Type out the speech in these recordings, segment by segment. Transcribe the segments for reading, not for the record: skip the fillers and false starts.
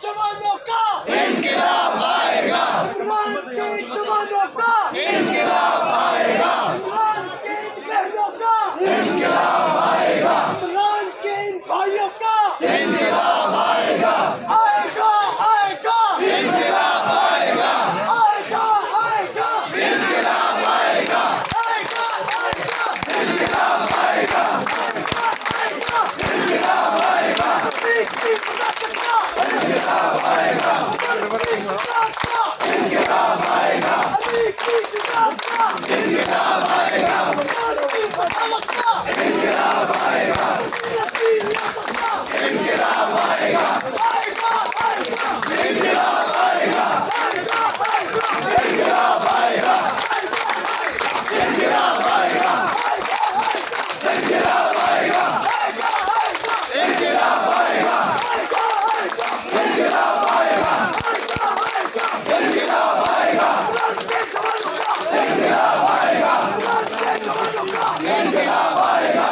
जवानों का इंक़िलाब आएगा, इमरान के जवानों का इंक़िलाब आएगा, इमरान के बहनों का इंक़िलाब आएगा, इमरान के भाइयों का इंक़िलाब आएगा, आएगा आएगा इंक़िलाब आएगा, आएगा आएगा इंक़िलाब आएगा, आएगा आएगा इंक़िलाब आएगा, इंक़िलाब आएगा, इंक़िलाब आएगा, इंक़िलाब आएगा, इंक़िलाब आएगा, इंक़िलाब आएगा, इंक़िलाब आएगा, इंक़िलाब आएगा, इंक़िलाब आएगा, इंक़िलाब आएगा, इंक़िलाब आएगा, इंक़िलाब आएगा, इंक़िलाब आएगा, इंक़िलाब आएगा, इंक़िलाब आएगा, इंक़िलाब आएगा,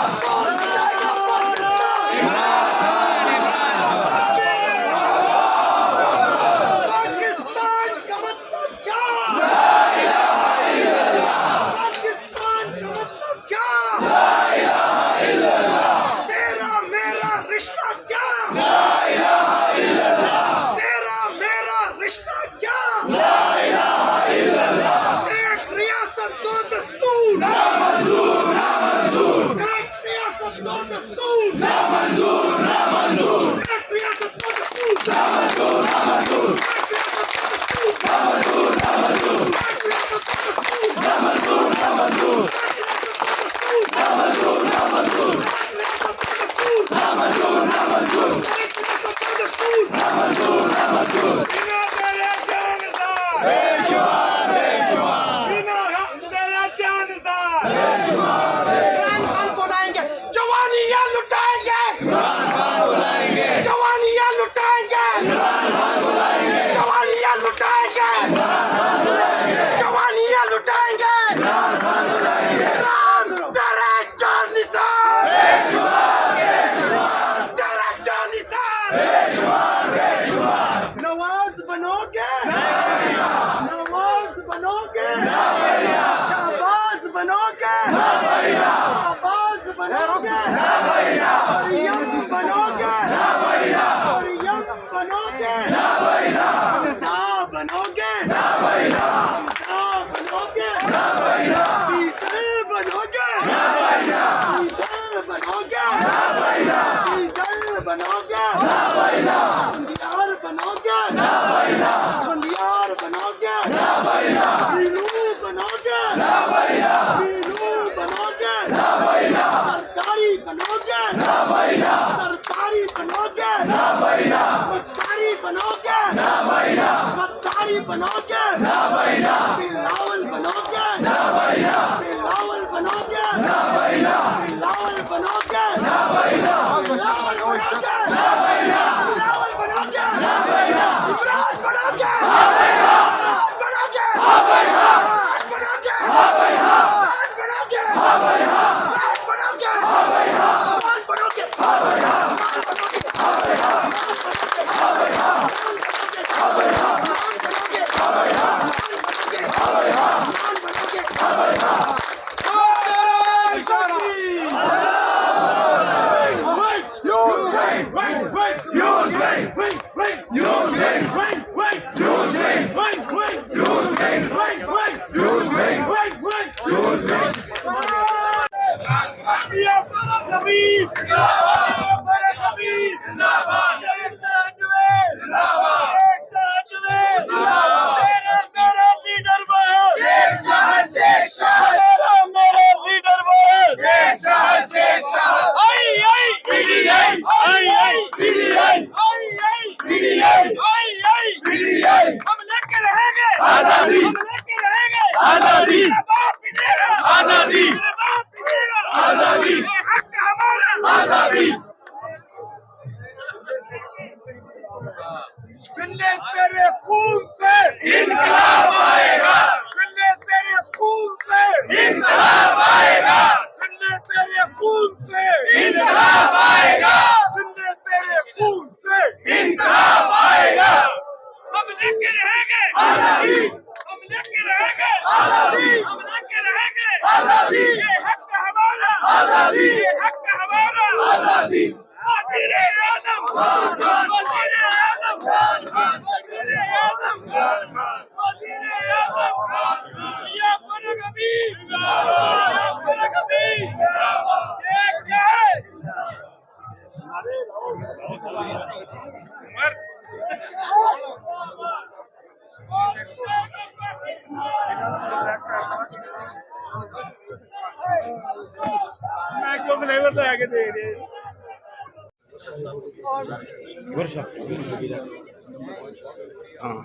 पाकिस्तान का मतलब क्या? ला इलाहा इल्लल्लाह। पाकिस्तान का मतलब क्या? ला इलाहा इल्लल्लाह। तेरा मेरा रिश्ता क्या? ला इलाहा इल्लल्लाह। तेरा मेरा रिश्ता क्या? ला इलाहा इल्लल्लाह। एक रियासत दो दस्तूर नामंजूर, नामंजूर। एक रियासत दो दस्तूर नामंजूर, नामंजूर। एक रियासत दो दस्तूर नामंजूर, नामंजूर। नामंजूर, नामंजूर। नामंजूर, नामंजूर। नामंजूर, नामंजूर। नामंजूर, नामंजूर। नामंजूर, नामंजूर। बिना तेरे जानदार बेशुमार, बेशुमार। बिना तेरे जानदार बेशुमार, बेशुमार। इमरान खान को लाएंगे, जवानियां लुटाएंगे। इमरान खान को लाएंगे, जवानियां लुटाएंगे। इमरान खान को लाएंगे, जवानियां लुटाएंगे। इमरान खान को लाएंगे, जवानियां लुटाएंगे। इमरान खान को लाएंगे। इमरान तेरे जानिसार बेशुमार, बेशुमार। तेरा जानिसार बेशुमार, बेशुमार। नवाज बनोगे नवाज बनोगे, शाहबाज बनोगे, शाहबाज बनोगे, मरियम बनोगे, मरियम बनोगे, निसा बनोगे, निसा बनोगे, ईसा बनोगे, ईसा बनोगे, ईसा बनोगे, बंदियार बनोगे, बंदियार बनोगे, वीरू बनोगे, वीरू बनोगे, सरकारी बनोगे, सरकारी बनोगे, सरकारी बनोगे, सरकारी बनोगे, बिलावल बनोगे, बिलावल बनोगे, बिलावल बनोगे, बिलावल बनोगे, बिलावल बनोगे, इमरान बनोगे, बनोगे, बनोगे। सुनने तेरे खून से इनकलाब आएगा, सुनने तेरे खून से इनकलाब आएगा, सुनने तेरे खून से इनकलाब आएगा, सुनने तेरे खून से इनकलाब आएगा। हम लेके रहेंगे आजादी, हम लेके रहेंगे आजादी, हम लेके रहेंगे आजादी, ये हक हमारा आजादी, ये हक हमारा आजादी। वज़ीर-ए आज़म, वज़ीर-ए आज़म, वज़ीर-ए आज़म, वज़ीर-ए आज़म, या फरग अमीर, या फरग अमीर, एक जय। मैं को फ्लेवर तो आगे दे रहे वर्षा हाँ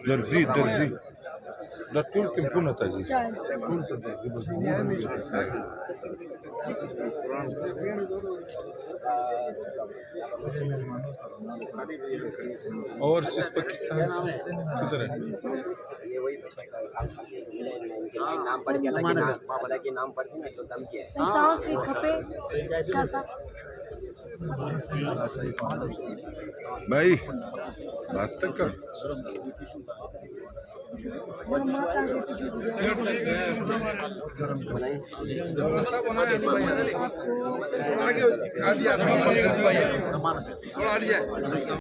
درزي لا ټول کمپونه ته ځي ټول ته और सिस पाकिस्तान किधर है नाम पढ़ के नाम पढ़ के तो दम के खपे भाई बस तक कर बनाइए